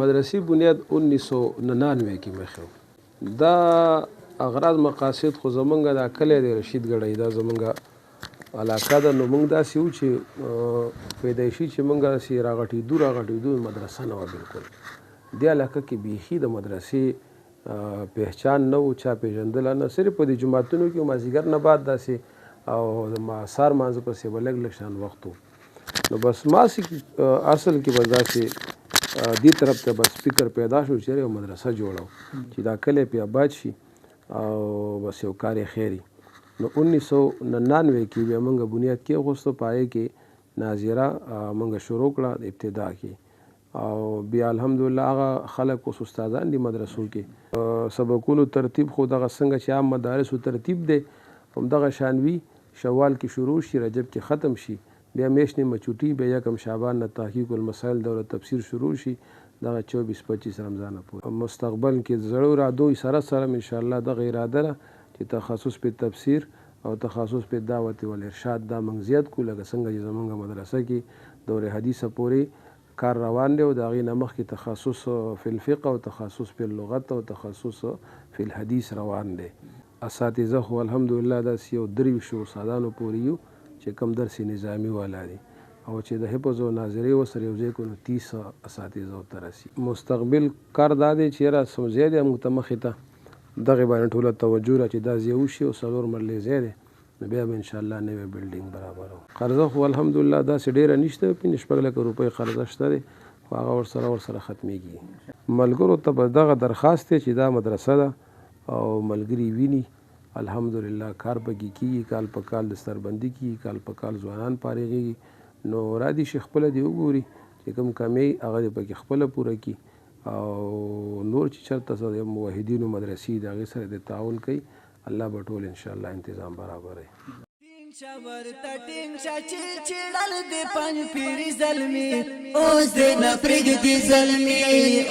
مدرسې بنیاد 1999 کې مخه دا اغراض مقاصد خو زمونږ د کلی د رشید ګړی دا زمونږ علاقه ده نو موږ داسې وو چې پیدایشي چې موږ داسې راغټېدو مدرسه نه وه بلکل دې علاقه کې بیخي د مدرسې پهچان نه و چا پېژندله نه صرف په دې جوماتونو کې مازدیګر نه بعد داسې او د سهار مانځه پسې به لږ شان وخت و نو بس ما اصل کې به داسې دې طرف ته بس فکر پیدا شو چې یو مدرسه جوړو چې دا کلی پې آباد شي او بس یو کار یې خیر وي نو 1999 کې بیا موږ بنیاد کېښوستو په هغې کې ناظره موږ شروع کړه د ابتدا کې او بیا الحمدلله هغه خلک اوس استادان دي مدرسو کې سبقونو ترتیب خو دغه څنګه چې عام مدارسو ترتیب دی همدغه شان وي شوال کې شروع شي رجب کې ختم شي بیا میاشت نیمه چوټي بیا یکم شعبان نه تحقیق المسائل دوره تفسیر شروع شي دغه 24-25 رمضان پورې مستقبل کې زړو ارادو سره انشاءالله دغه اراده ده چې تخصص په تفسیر او تخصص په دعوت او ارشاد دا موږ زیات کو لکه څنګه چې زمونږ مدرسه کې دوره حدیثه پورې کار روان دی او د هغې نه مخکې تخصص فی الفقه او تخصص فی اللغت او تخصص فی الحدیث روان دی اساتذه خو الحمدلله داسې یو 23 استادانو پورې یو چې کم درس نظامی والا دي او چې د حفظ او ناظرې ورسره یو ځای کړو نو 30 اساتذه ورته رسي مستقبل کار دا دی چې یاره سمځی دی موږ ته مخې ته دغې باندې ټوله توجه را چې دا ځای وشي او 4 مرلې ځای دی نو بیا به انشاءالله نوی بلډینګ برابرو قرضه خو الحمدلله داسې ډېره نشته 5 لکه روپۍ قرضه شته دی خو هغه ورسره ختمیږي ملګرو ته به دغه درخواست دی چې دا مدرسه ده او ملګري ویني الحمدلله کار پکې کېږي کال په کال دستربندي کېږي کال په کال ځوانان فارغېږي نو را دي چې خپله دې وګوري چې کوم کمی هغه دې پکې خپله پوره کړي او نور چې چېرته څه موحدینو مدرسې د هغې سره د تعاون کوي الله به ټول انشاءالله انتظام برابروي ورته ټینګ شه چې چړل دې پنج پیري زلمي اوس دې نه پرېږدي زلمي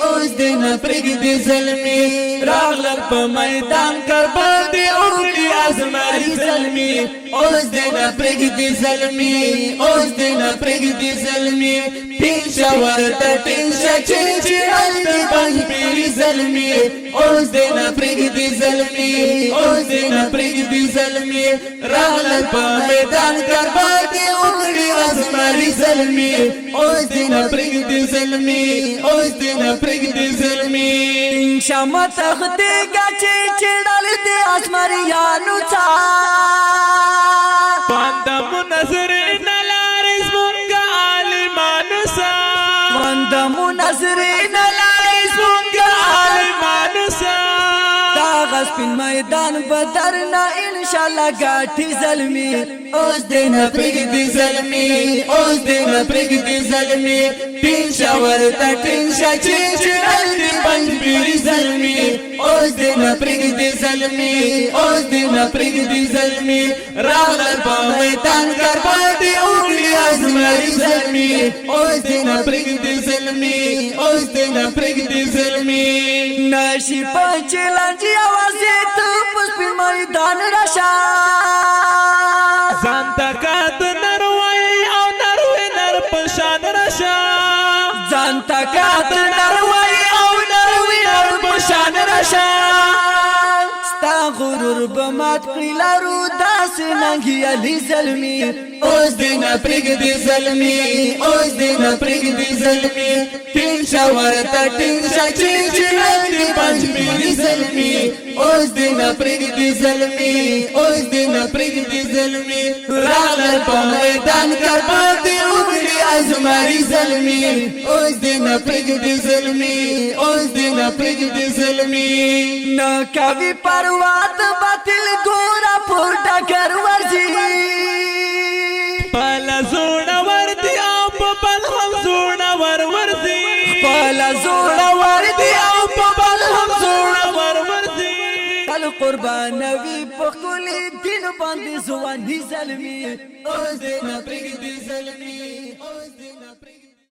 اوس دې نه پرېږدي زلمي راغلل په میدان کربلا دې اوکړي ازمري زلمي اوس دې نه پرېږدي زلمي اوس دې نه پرېږدي زلمي ټینګ شه ورته ټینګ شه چې چړل دې پنج پیري زلمي اوس دې نه پرېږدي زلمي اوس دې نه پرېږدي زلمي راغلل په میدان کربلا دې اوکړي ازمري زلمي اوس دې نه پرېږدي زلمي اوس دې نه پرېږدي زلمي شمع تختېږه چې چړل دې ازمریانو څا پاندم نظرې نه لارې زمونږ عالمانو سا پاندم نظرې نه لارې زمونږ عالمانو سا دا سپین میدان بدر نه انشاءالله ګاټي زلمي اوس دې نه پرېږدي زلمي اوس دې نه پرېږدي زلمي ټینګ شه ورته ټینګ شه چې چړل دې پنج پیري زلمي اوس دې نه پرېږدي زلمي اوس دې نه پرېږدي زلمي راغلل په میدان کربلا دې اوکړي ازمري زلمي اوس دې نه پرېږدي زلمي اوس دې نه پرېږدي زلمي نشي په چلنجي اوازې ته په سپین میدان راشه ځان ته کات نر وای او نر وې نر په شان راشه ځان ته کات نر وای او نر وې نر په شان راشه ستا غرور به مات کړي لارو داسې ننګي علي زلمي اوس دې نه پرېږدي زلمي اوس دې نه پرېږدي زلمي ټینګ شه ورته ټینګ شه چې چړل دې پنج پیري زلمي اوس دې نه پرېږدي زلمي اوس دې نه پرېږدي زلمي راغلل په میدان کربلا دې اوکړي ازمري زلمي اوس دې نه پرېږدي زلمي اوس دې نه پرېږدي زلمي نه کوي پروا د باطل ګوره پر ډګر ورځي پله زوړور دي او په بل هم زوړور ورځي پله زوړور دي او په بل هم زوړور ورځي کل قربانوي په ښکلي دین باندې ځواني زلمي اوس دې نه پرېږدي زلمي اوس دې نه